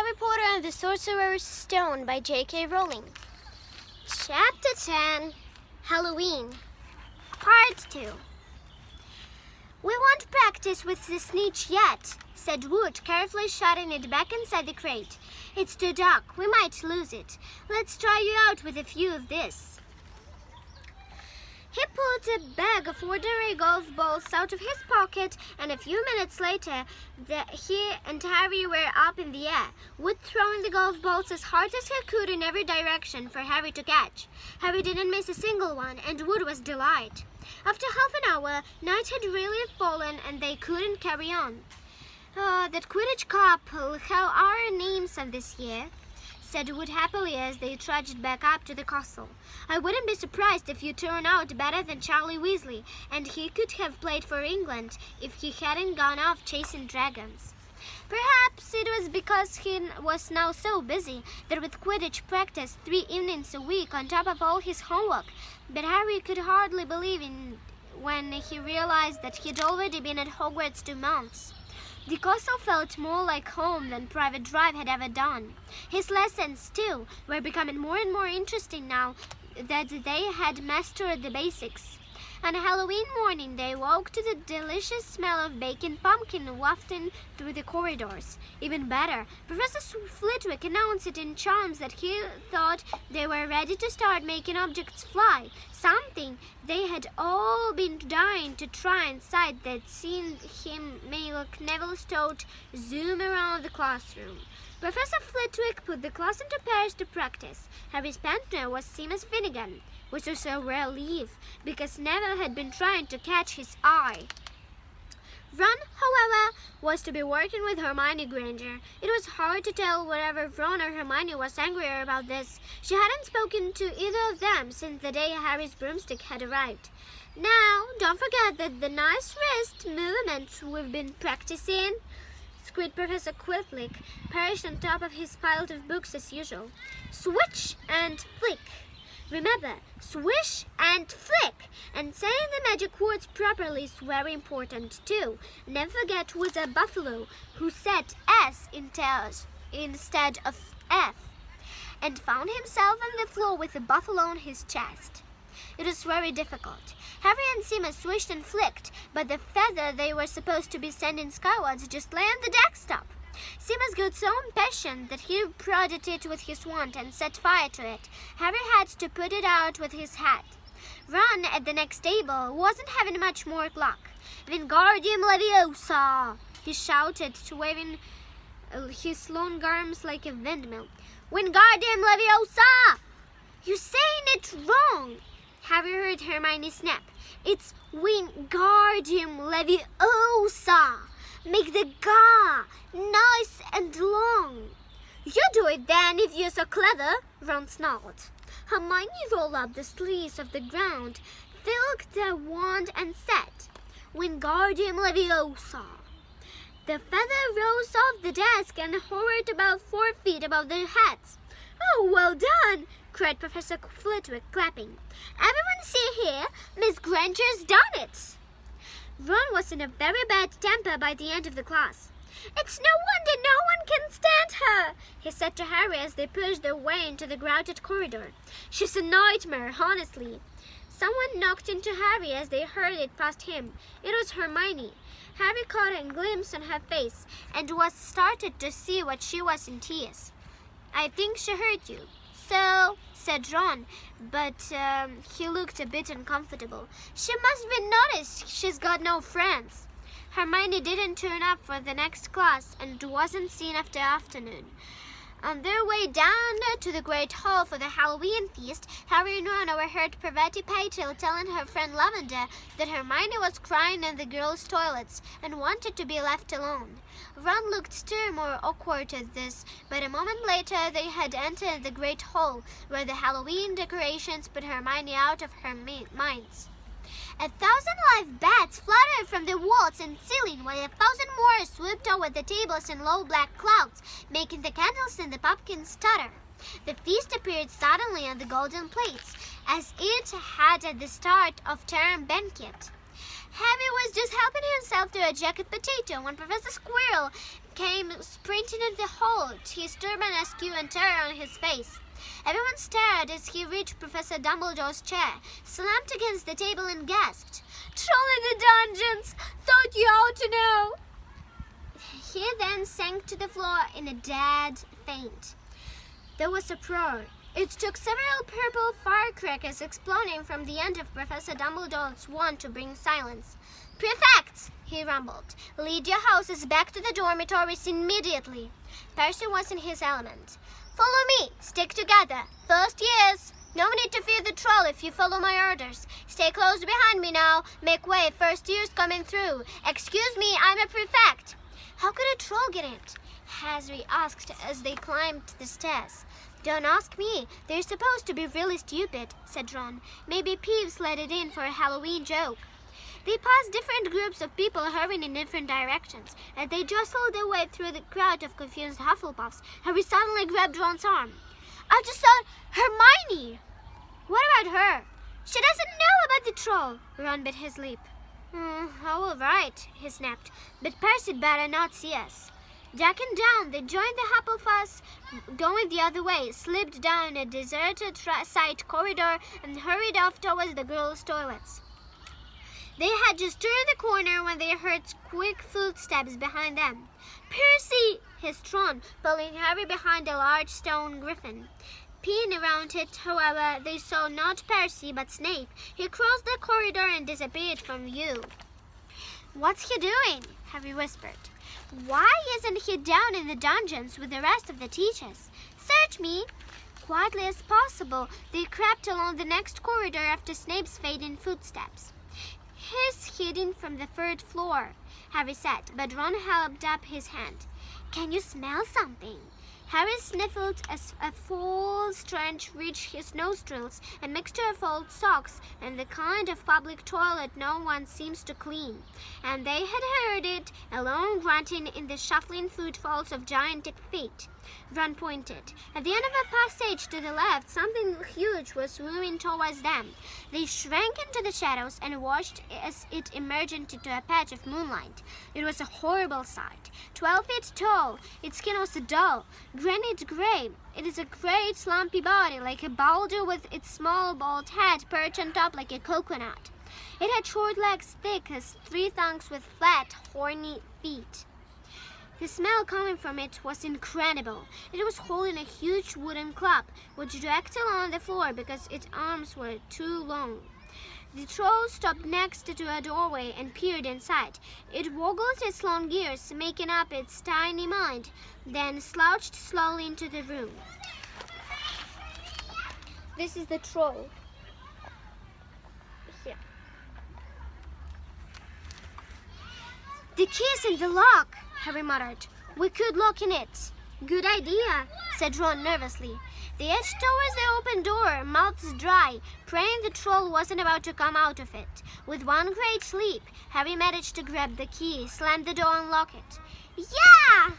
Harry Potter and the Sorcerer's Stone by J.K. Rowling. Chapter 10, Halloween, Part 2. "We won't practice with the snitch yet," said Wood, carefully shutting it back inside the crate. "It's too dark. We might lose it. Let's try you out with a few of this." He pulled a bag of ordinary golf balls out of his pocket, and a few minutes later, he and Harry were up in the air, Wood throwing the golf balls as hard as he could in every direction for Harry to catch. Harry didn't miss a single one, and Wood was delighted. After half an hour, night had really fallen, and they couldn't carry on. "That Quidditch Cup will have our names on this year," said Wood happily as they trudged back up to the castle. "I wouldn't be surprised if you turn out better than Charlie Weasley, and he could have played for England if he hadn't gone off chasing dragons." Perhaps it was because he was now so busy that with Quidditch practice 3 evenings a week on top of all his homework, but Harry could hardly believe it when he realized that he'd already been at Hogwarts 2 months. The castle felt more like home than Private Drive had ever done. His lessons, too, were becoming more and more interesting now that they had mastered the basics. On Halloween morning, they woke to the delicious smell of baking pumpkin wafting through the corridors. Even better, Professor Flitwick announced it in charms that he thought they were ready to start making objects fly, something they had all been dying to try inside. They'd seen him make Neville's toad zoom around the classroom. Professor Flitwick put the class into pairs to practice. Harry's partner was Seamus Finnegan, which was a relief because Neville had been trying to catch his eye. Ron, however, was to be working with Hermione Granger. It was hard to tell whether Ron or Hermione was angrier about this. She hadn't spoken to either of them since the day Harry's broomstick had arrived. "Now, don't forget that the nice wrist movement we've been practicing," squeaked Professor Flitwick, perched on top of his pile of books as usual. "Switch and flick. Remember, swish and flick. And saying the magic words properly is very important, too. Never forget Wizard Buffalo, who said S instead of F, and found himself on the floor with a buffalo on his chest." It was very difficult. Harry and Seamus swished and flicked, but the feather they were supposed to be sending skywards just lay on the desktop. Seamus got so impatient that he prodded it with his wand and set fire to it. Harry had to put it out with his hat. Ron, at the next table, wasn't having much more luck. "Wingardium Leviosa!" he shouted, waving his long arms like a windmill. "Wingardium Leviosa! You're saying it wrong!" Harry heard Hermione snap. "It's Wingardium Leviosa! Make the ga nice and long." "You do it then, if you're so clever," Ron snarled. Hermione rolled up the sleeves of the ground, flicked the wand, and said, "Wingardium Leviosa." The feather rose off the desk and hovered about 4 feet above their heads. "Oh, well done!" cried Professor Flitwick, clapping. "Everyone see here, Miss Granger's done it." Ron was in a very bad temper by the end of the class. "It's no wonder no one can stand her," he said to Harry as they pushed their way into the crowded corridor. "She's a nightmare, honestly." Someone knocked into Harry as they hurried it past him. It was Hermione. Harry caught a glimpse on her face and was started to see what she was in tears. "I think she hurt you." "So," said Ron, but he looked a bit uncomfortable. "She must have noticed she's got no friends." Hermione didn't turn up for the next class and wasn't seen after afternoon. On their way down to the Great Hall for the Halloween feast, Harry and Ron overheard Parvati Patil telling her friend Lavender that Hermione was crying in the girls' toilets and wanted to be left alone. Ron looked still more awkward at this, but a moment later they had entered the Great Hall, where the Halloween decorations put Hermione out of her minds. 1,000 live bats fluttered from the walls and ceiling, while 1,000 more swooped over the tables in low black clouds, making the candles in the pumpkins stutter. The feast appeared suddenly on the golden plates, as it had at the start of term banquet. Harry was just helping himself to a jacket potato when Professor Squirrel came sprinting into the hall, his turban askew and terror on his face. Everyone stared as he reached Professor Dumbledore's chair, slammed against the table and gasped, "Troll in the dungeons! Thought you ought to know!" He then sank to the floor in a dead faint. There was a uproar. It took several purple firecrackers exploding from the end of Professor Dumbledore's wand to bring silence. "Prefects," he rumbled, "lead your houses back to the dormitories immediately." Percy was in his element. "Follow me. Stick together. First years. No need to fear the troll if you follow my orders. Stay close behind me now. Make way. First years coming through. Excuse me, I'm a prefect." "How could a troll get in?" Harry asked as they climbed the stairs. "Don't ask me. They're supposed to be really stupid," said Ron. "Maybe Peeves let it in for a Halloween joke." They passed different groups of people hurrying in different directions. As they jostled their way through the crowd of confused Hufflepuffs, Harry suddenly grabbed Ron's arm. "I just saw Hermione!" "What about her?" "She doesn't know about the troll." Ron bit his lip. All right," he snapped. "But Percy better not see us." Ducking down, they joined the Hufflepuffs going the other way, slipped down a deserted side corridor, and hurried off towards the girls' toilets. They had just turned the corner when they heard quick footsteps behind them. "Percy!" hissed Ron, pulling Harry behind a large stone griffin. Peering around it, however, they saw not Percy but Snape. He crossed the corridor and disappeared from view. "What's he doing?" Harry whispered. "Why isn't he down in the dungeons with the rest of the teachers?" "Search me!" Quietly as possible, they crept along the next corridor after Snape's fading footsteps. "He's hidden from the third floor," Harry said, but Ron held up his hand. "Can you smell something?" Harry sniffled as a foul stench reached his nostrils, a mixture of old socks and the kind of public toilet no one seems to clean. And they had heard it, a long grunting in the shuffling footfalls of gigantic feet. Ron pointed. At the end of a passage to the left, something huge was moving towards them. They shrank into the shadows and watched as it emerged into a patch of moonlight. It was a horrible sight. 12 feet tall, its skin was dull, granite gray. It is a great lumpy body, like a boulder, with its small bald head perched on top like a coconut. It had short legs thick as 3 thongs with flat, horny feet. The smell coming from it was incredible. It was holding a huge wooden club, which dragged along the floor because its arms were too long. The troll stopped next to a doorway and peered inside. It woggled its long ears, making up its tiny mind, then slouched slowly into the room. This is the troll. Here. "The key's in the lock," Harry muttered. "We could lock in it." "Good idea," said Ron nervously. They edged towards the open door, mouths dry, praying the troll wasn't about to come out of it. With one great leap, Harry managed to grab the key, slam the door and lock it. "Yeah!"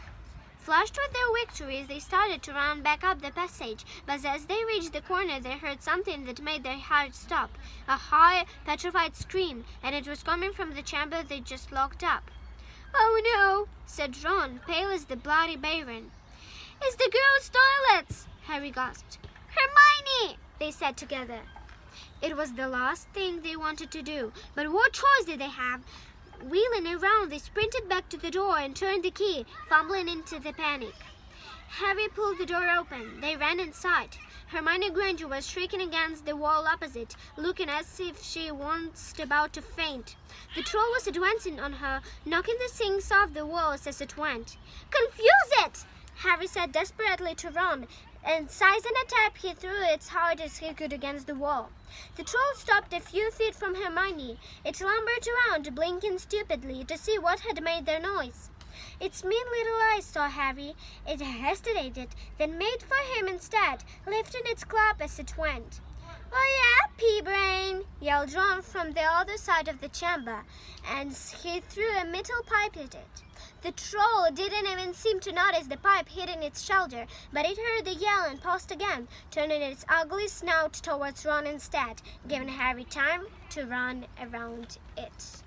Flushed with their victories, they started to run back up the passage, but as they reached the corner, they heard something that made their hearts stop. A high, petrified scream, and it was coming from the chamber they just locked up. "Oh no," said Ron, pale as the bloody Baron. "It's the girls' toilets!" Harry gasped. "Hermione!" they said together. It was the last thing they wanted to do, but what choice did they have? Wheeling around, they sprinted back to the door and turned the key, fumbling into the panic. Harry pulled the door open. They ran inside. Hermione Granger was shrieking against the wall opposite, looking as if she was about to faint. The troll was advancing on her, knocking the things off the walls as it went. "Confuse it!" Harry said desperately to Ron, and seizing a tap, he threw it as hard as he could against the wall. The troll stopped a few feet from Hermione. It lumbered around, blinking stupidly to see what had made their noise. Its mean little eyes saw Harry. It hesitated, then made for him instead, lifting its club as it went. "Oh yeah, pea-brain!" yelled Ron from the other side of the chamber, and he threw a metal pipe at it. The troll didn't even seem to notice the pipe hitting its shoulder, but it heard the yell and paused again, turning its ugly snout towards Ron instead, giving Harry time to run around it.